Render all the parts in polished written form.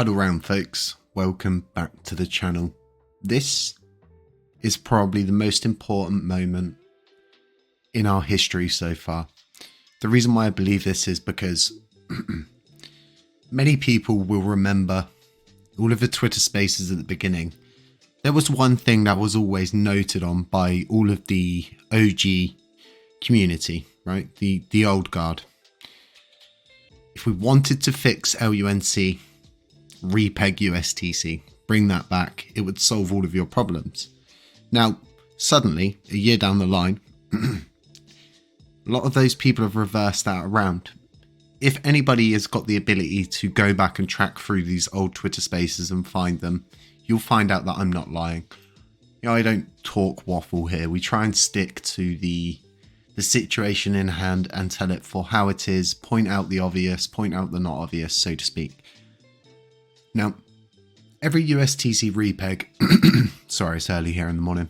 Huddle round, folks. Welcome back to the channel. This is probably the most important moment in our history so far. The reason why I believe this is because many people will remember all of the Twitter spaces at the beginning. There was one thing that was always noted on by all of the OG community, right? The old guard. If we wanted to fix LUNC, REPEG USTC, bring that back, it would solve all of your problems. Now, suddenly, a year down the line, a lot of those people have reversed that around. If anybody has got the ability to go back and track through these old Twitter spaces and find them, you'll find out that I'm not lying. You know, I don't talk waffle here. We try and stick to the situation in hand and tell it for how it is, point out the obvious, point out the not obvious, so to speak. Now, every USTC REPEG, sorry, it's early here in the morning.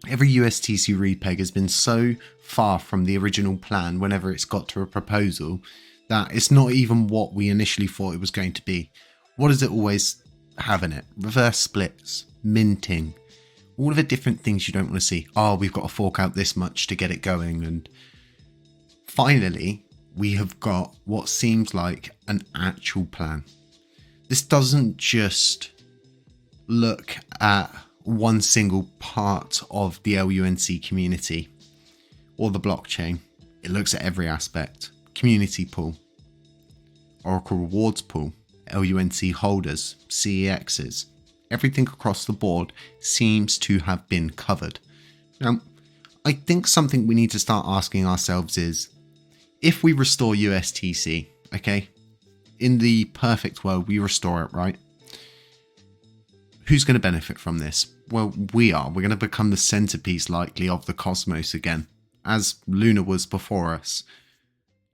Every USTC REPEG has been so far from the original plan whenever it's got to a proposal that it's not even what we initially thought it was going to be. What does it always have in it? Reverse splits, minting, all of the different things you don't want to see. Oh, we've got to fork out this much to get it going. And finally, we have got what seems like an actual plan. This doesn't just look at one single part of the LUNC community or the blockchain. It looks at every aspect. Community pool, Oracle rewards pool, LUNC holders, CEXs, everything across the board seems to have been covered. Now, I think something we need to start asking ourselves is, if we restore USTC, okay, in the perfect world, we restore it, right? Who's going to benefit from this? Well, we are. We're going to become the centerpiece, likely, of the cosmos again, as Luna was before us.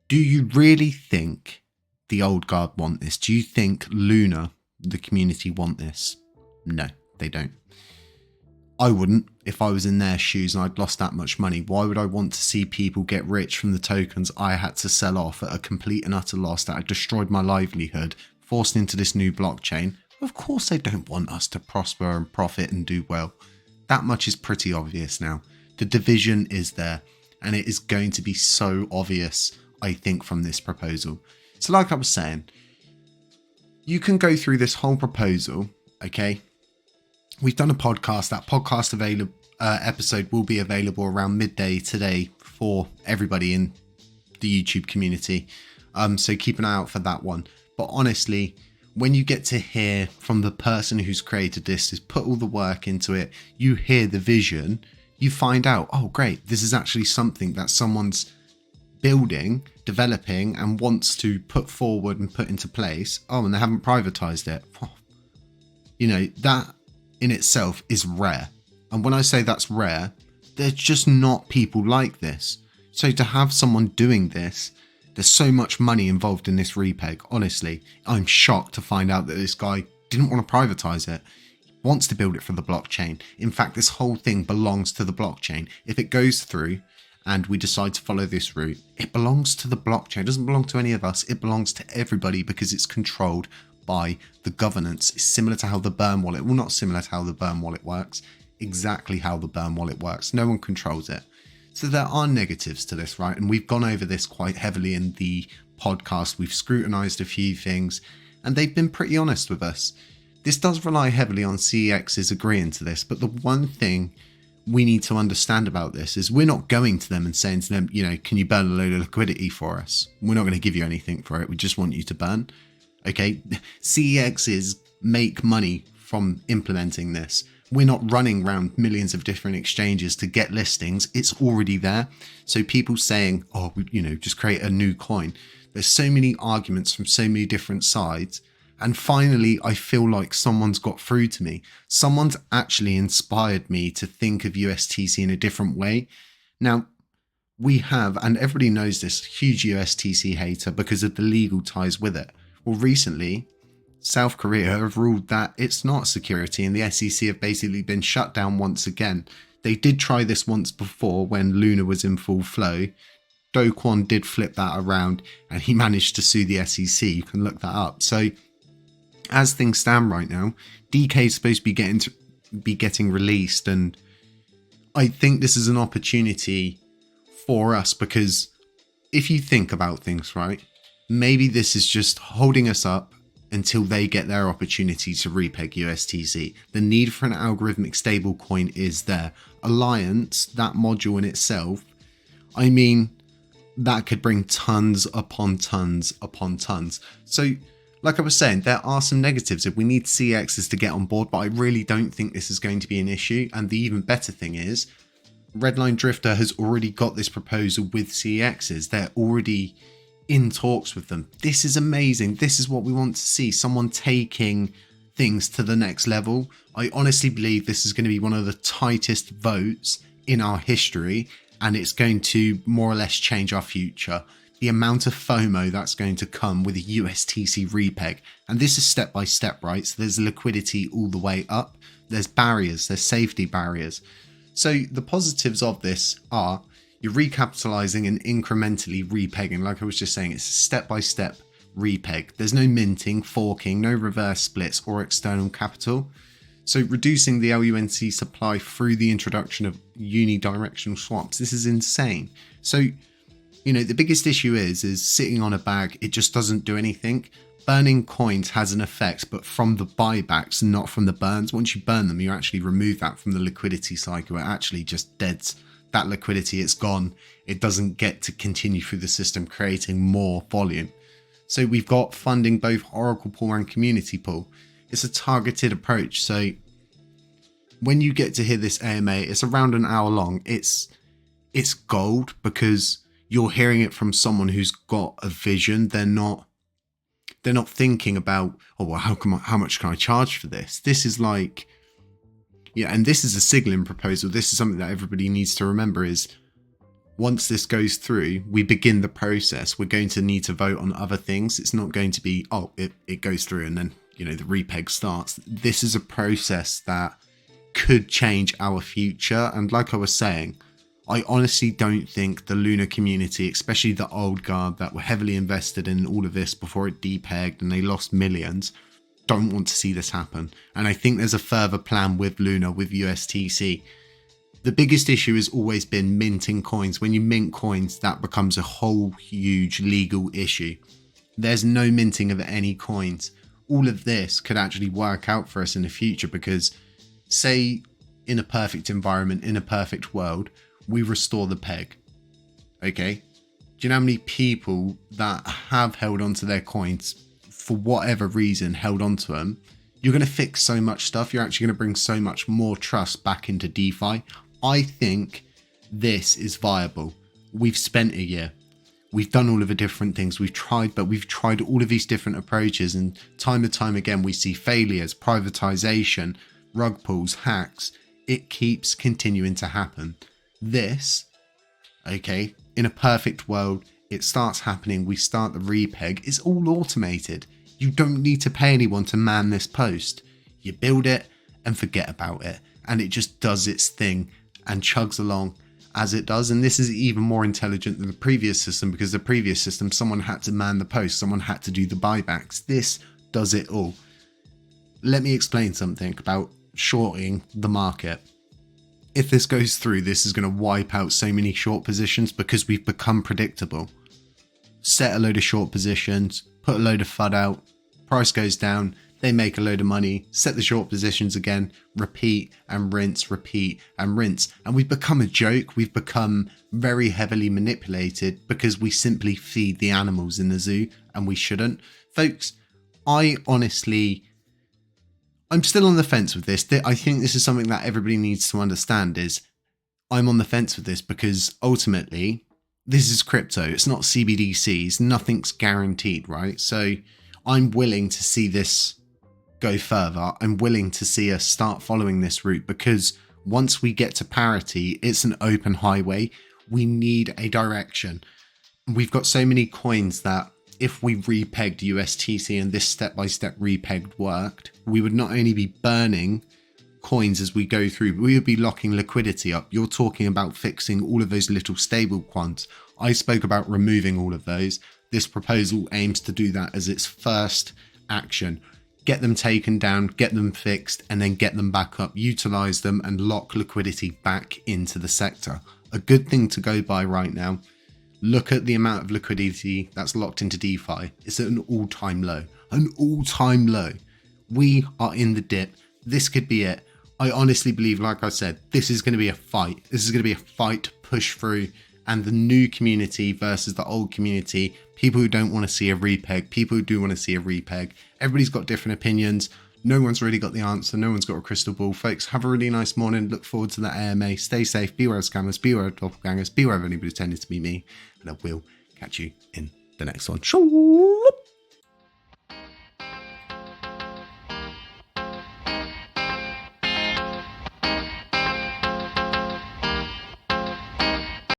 Do you really think the old guard want this? Do you think Luna, the community, want this? No, they don't. I wouldn't if I was in their shoes and I'd lost that much money. Why would I want to see people get rich from the tokens I had to sell off at a complete and utter loss that had destroyed my livelihood, forced into this new blockchain? Of course they don't want us to prosper and profit and do well. That much is pretty obvious now. The division is there, and it is going to be so obvious, I think, from this proposal. So like I was saying, you can go through this whole proposal, okay? We've done a podcast. That podcast episode will be available around midday today for everybody in the YouTube community. So keep an eye out for that one. But honestly, when you get to hear from the person who's created this, who's put all the work into it, you hear the vision, you find out, oh great, this is actually something that someone's building, developing, and wants to put forward and put into place. Oh, and they haven't privatized it. You know, that in itself is rare. And when I say that's rare, there's just not people like this. So to have someone doing this, there's so much money involved in this REPEG. Honestly, I'm shocked to find out that this guy didn't want to privatize it. He wants to build it for the blockchain. In fact, this whole thing belongs to the blockchain. If it goes through and we decide to follow this route, it belongs to the blockchain. It doesn't belong to any of us. It belongs to everybody because it's controlled by the governance. It's similar to how the Burn wallet, well, not similar to how the Burn wallet works, exactly how the Burn wallet works. No one controls it. So there are negatives to this, right? And we've gone over this quite heavily in the podcast. We've scrutinized a few things and they've been pretty honest with us. This does rely heavily on CEXs agreeing to this, but the one thing we need to understand about this is we're not going to them and saying to them, you know, can you burn a load of liquidity for us? We're not going to give you anything for it. We just want you to burn. Okay, CEXs make money from implementing this. We're not running around millions of different exchanges to get listings. It's already there. So people saying, oh, you know, just create a new coin. There's so many arguments from so many different sides. And finally, I feel like someone's got through to me. Someone's actually inspired me to think of USTC in a different way. Now, we have, and everybody knows this, huge USTC hater because of the legal ties with it. Well, recently, South Korea have ruled that it's not security, and the SEC have basically been shut down once again. They did try this once before when Luna was in full flow. Do Kwon did flip that around and he managed to sue the SEC. You can look that up. So as things stand right now, DK is supposed to be getting released, and I think this is an opportunity for us, because if you think about things, right, maybe this is just holding us up until they get their opportunity to repeg USTC. The need for an algorithmic stablecoin is there. Alliance, that module in itself, I mean, that could bring tons upon tons upon tons. So, like I was saying, there are some negatives if we need CXs to get on board, but I really don't think this is going to be an issue. And the even better thing is, Redline Drifter has already got this proposal with CXs. They're already in talks with them. This is amazing. This is what we want to see. Someone taking things to the next level. I honestly believe this is going to be one of the tightest votes in our history, and it's going to more or less change our future. The amount of FOMO that's going to come with a USTC repeg. And this is step by step, right? So there's liquidity all the way up. There's barriers, there's safety barriers. So the positives of this are you're recapitalizing and incrementally repegging. Like I was just saying, it's a step-by-step repeg. There's no minting, forking, no reverse splits or external capital. So reducing the LUNC supply through the introduction of unidirectional swaps. This is insane. So, you know, the biggest issue is sitting on a bag. It just doesn't do anything. Burning coins has an effect, but from the buybacks, not from the burns. Once you burn them, you actually remove that from the liquidity cycle. It actually just deads that liquidity. It's gone. It doesn't get to continue through the system, creating more volume. So we've got funding both Oracle Pool and Community Pool. It's a targeted approach. So when you get to hear this AMA, it's around an hour long. It's gold because you're hearing it from someone who's got a vision. They're not thinking about, oh, well, how much can I charge for this? This is like, yeah, and this is a signaling proposal. This is something that everybody needs to remember is once this goes through, we begin the process. We're going to need to vote on other things. It's not going to be, oh, it goes through and then, you know, the repeg starts. This is a process that could change our future. And like I was saying, I honestly don't think the Luna community, especially the old guard that were heavily invested in all of this before it depegged and they lost millions, don't want to see this happen. And I think there's a further plan with Luna, with USTC. The biggest issue has always been minting coins. When you mint coins, that becomes a whole huge legal issue. There's no minting of any coins. All of this could actually work out for us in the future because, say, in a perfect environment, in a perfect world, we restore the peg. Okay? Do you know how many people that have held onto their coins for whatever reason, held onto them? You're going to fix so much stuff. You're actually going to bring so much more trust back into DeFi. I think this is viable. We've spent a year. We've done all of the different things. We've tried all of these different approaches, and time and time again, we see failures, privatization, rug pulls, hacks. It keeps continuing to happen. This, okay, in a perfect world, it starts happening. We start the repeg. It's all automated. You don't need to pay anyone to man this post. You build it and forget about it. And it just does its thing and chugs along as it does. And this is even more intelligent than the previous system because the previous system, someone had to man the post. Someone had to do the buybacks. This does it all. Let me explain something about shorting the market. If this goes through, this is going to wipe out so many short positions because we've become predictable. Set a load of short positions, put a load of FUD out, price goes down, they make a load of money, set the short positions again, repeat and rinse, repeat and rinse. And we've become a joke. We've become very heavily manipulated because we simply feed the animals in the zoo and we shouldn't. Folks, I'm still on the fence with this. I think this is something that everybody needs to understand is I'm on the fence with this because ultimately this is crypto. It's not CBDCs. Nothing's guaranteed, right? So I'm willing to see this go further. I'm willing to see us start following this route because once we get to parity, it's an open highway. We need a direction. We've got so many coins that if we repegged USTC and this step-by-step repeg worked, we would not only be burning coins as we go through, but we would be locking liquidity up. You're talking about fixing all of those little stable quants. I spoke about removing all of those. This proposal aims to do that as its first action. get them taken down, get them fixed, and then get them back up, utilize them, and lock liquidity back into the sector. A good thing to go by right now. Look at the amount of liquidity that's locked into DeFi. It's at an all-time low. An all-time low. We are in the dip. This could be it. I honestly believe, like I said, this is going to be a fight. This is going to be a fight to push through, and the new community versus the old community. People who don't want to see a repeg, people who do want to see a repeg. Everybody's got different opinions. No one's really got the answer. No one's got a crystal ball. Folks, have a really nice morning. Look forward to that AMA. Stay safe. Beware of scammers. Beware of doppelgangers. Beware of anybody pretending to be me. And I will catch you in the next one.